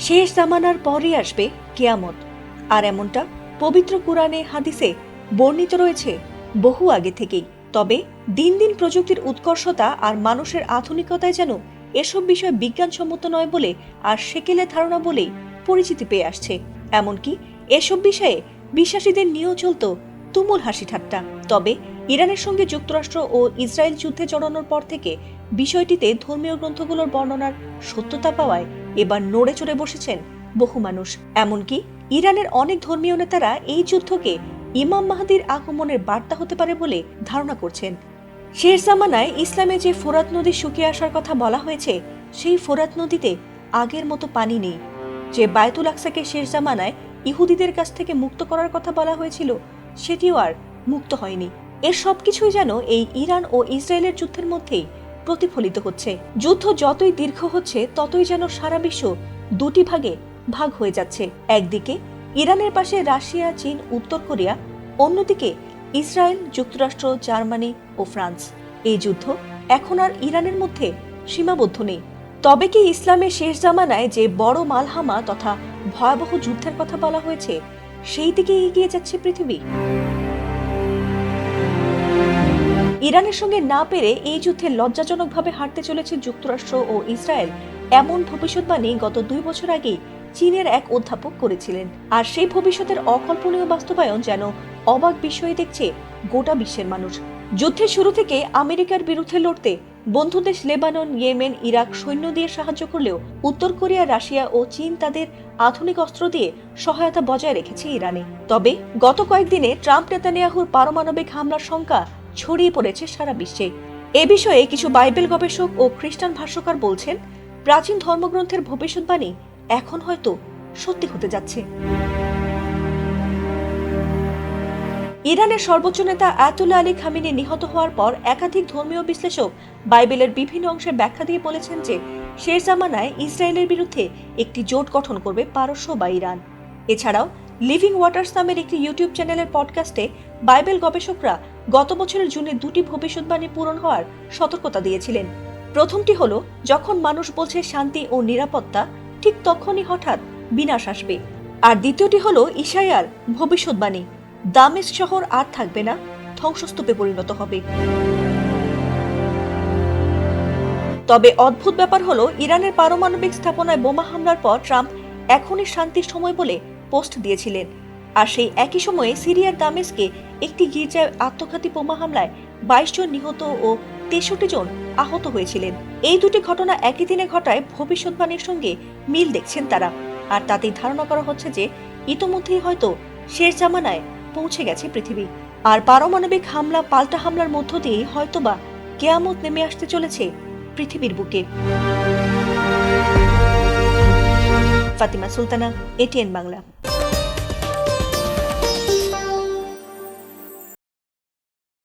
শেষ জামানার পরই আসবে কিয়ামত, আর এমনটা পবিত্র কুরআনে হাদিসে বর্ণিত রয়েছে বহু আগে থেকেই। তবে দিন দিন প্রযুক্তির উৎকর্ষতা আর মানুষের আধুনিকতায় যেন এসব বিষয় বিজ্ঞানসম্মত নয় বলে আর সেকেলে ধারণা বলেই পরিচিতি পেয়ে আসছে। এমনকি এসব বিষয়ে বিশ্বাসীদের নিয়েও চলত তুমুল হাসি ঠাট্টা। তবে ইরানের সঙ্গে যুক্তরাষ্ট্র ও ইসরায়েল যুদ্ধে জড়ানোর পর থেকে বিষয়টিতে ধর্মীয় গ্রন্থগুলোর বর্ণনার সত্যতা পাওয়ায় এবার নড়ে চড়ে বসেছেন বহু মানুষ। এমনকি ইরানের অনেক ধর্মীয় নেতারা এই যুদ্ধকে ইমাম মাহদির আগমনের বার্তা হতে পারে বলে ধারণা করছেন। শেষ জামানায় ইসলামে যে ফোরাত নদী শুকিয়ে আসার কথা বলা হয়েছে, সেই ফোরাত নদীতে আগের মতো পানি নেই। যে বায়তুল আকসাকে শেষ জামানায় ইহুদিদের কাছ থেকে মুক্ত করার কথা বলা হয়েছিল, সেটিও আর মুক্ত হয়নি। এর সবকিছুই যেন এই ইরান ও ইসরায়েলের যুদ্ধের মধ্যেই প্রতিফলিত হচ্ছে। যুদ্ধ যতই দীর্ঘ হচ্ছে, ততই যেন সারা বিশ্ব দুটি ভাগে ভাগ হয়ে যাচ্ছে। একদিকে ইরানের পাশে রাশিয়া, চীন, উত্তর কোরিয়া, অন্যদিকে ইসরায়েল, যুক্তরাষ্ট্র, জার্মানি ও ফ্রান্স। এই যুদ্ধ এখন আর ইরানের মধ্যে সীমাবদ্ধ নেই। তবে কি ইসলামের শেষ জামানায় যে বড় মালহামা তথা ভয়াবহ যুদ্ধের কথা বলা হয়েছে, সেই দিকে এগিয়ে যাচ্ছে পৃথিবী? ইরানের সঙ্গে না পেরে এই যুদ্ধে লজ্জাজনকভাবে হারতে চলেছে যুক্তরাষ্ট্র ও ইসরায়েল, এমন ভবিষ্যৎবাণী গত 2 বছর আগেই চীনের এক অধ্যাপক করেছিলেন। আর সেই ভবিষ্যতের অকল্পনীয় বাস্তবায়ন যেন অবাক বিস্ময়ে দেখছে গোটা বিশ্বের মানুষ। যুদ্ধের শুরু থেকে আমেরিকার বিরুদ্ধে লড়তে বন্ধু দেশ লেবানন, ইয়েমেন, ইরাক সৈন্য দিয়ে সাহায্য করলেও উত্তর কোরিয়া, রাশিয়া ও চীন তাদের আধুনিক অস্ত্র দিয়ে সহায়তা বজায় রেখেছে ইরানে। তবে গত কয়েকদিনে ট্রাম্প নেতানিয়াহুর পারমাণবিক হামলার শঙ্কা ছড়িয়ে পড়েছে সারা বিশ্বে। এ বিষয়ে কিছু বাইবেল গবেষক ও খ্রিস্টান ভাষ্যকার বলছেন, প্রাচীন ধর্মগ্রন্থের ভবিষ্যৎবাণী এখন হয়তো সত্যি হতে যাচ্ছে। ইরানের সর্বোচ্চ নেতা আয়াতুল্লাহ আলী খামেনি নিহত হওয়ার পর একাধিক ধর্মীয় বিশ্লেষক বাইবেলের বিভিন্ন অংশের ব্যাখ্যা দিয়ে বলেছেন যে শেষ জামানায় ইসরায়েলের বিরুদ্ধে একটি জোট গঠন করবে পারস্য বা ইরান। এছাড়াও লিভিং ওয়াটার্স নামের একটি ইউটিউব চ্যানেলের পডকাস্টে বাইবেল গবেষকরা গত বছরের জুনে 2টি ভবিষ্যৎবাণী পূরণ হওয়ার সতর্কতা দিয়েছিলেন। প্রথমটি হলো, যখন মানুষ বলছে শান্তি ও নিরাপত্তা, ঠিক তখনই হঠাৎ বিনাশ আসবে। আর দ্বিতীয়টি হলো ইশায়ার ভবিষ্যৎবাণী, দামেস্ক শহর আর থাকবে না, ধ্বংসস্তূপে পরিণত হবে। তবে অদ্ভুত ব্যাপার হলো, ইরানের পারমাণবিক স্থাপনায় বোমা হামলার পর ট্রাম্প এখনই শান্তির সময় বলে পোস্ট দিয়েছিলেন। আর সেই একই সময়ে সিরিয়ার দামেস্কে একটি গির্জায় আত্মঘাতী বোমা হামলায় 22 জন নিহত ও 63 জন আহত হয়েছিলেন। এই দুটি ঘটনা একই দিনে ঘটায় ভবিষ্যৎবাণীর সঙ্গে মিল দেখছেন তারা। আর তাতেই ধারণা করা হচ্ছে যে ইতোমধ্যেই হয়তো শেষ জামানায় পৌঁছে গেছে পৃথিবী। আর পারমাণবিক হামলা পাল্টা হামলার মধ্য দিয়েই হয়তোবা কিয়ামত নেমে আসতে চলেছে পৃথিবীর বুকে। ফাতিমা সুলতানা, এটিএন বাংলা।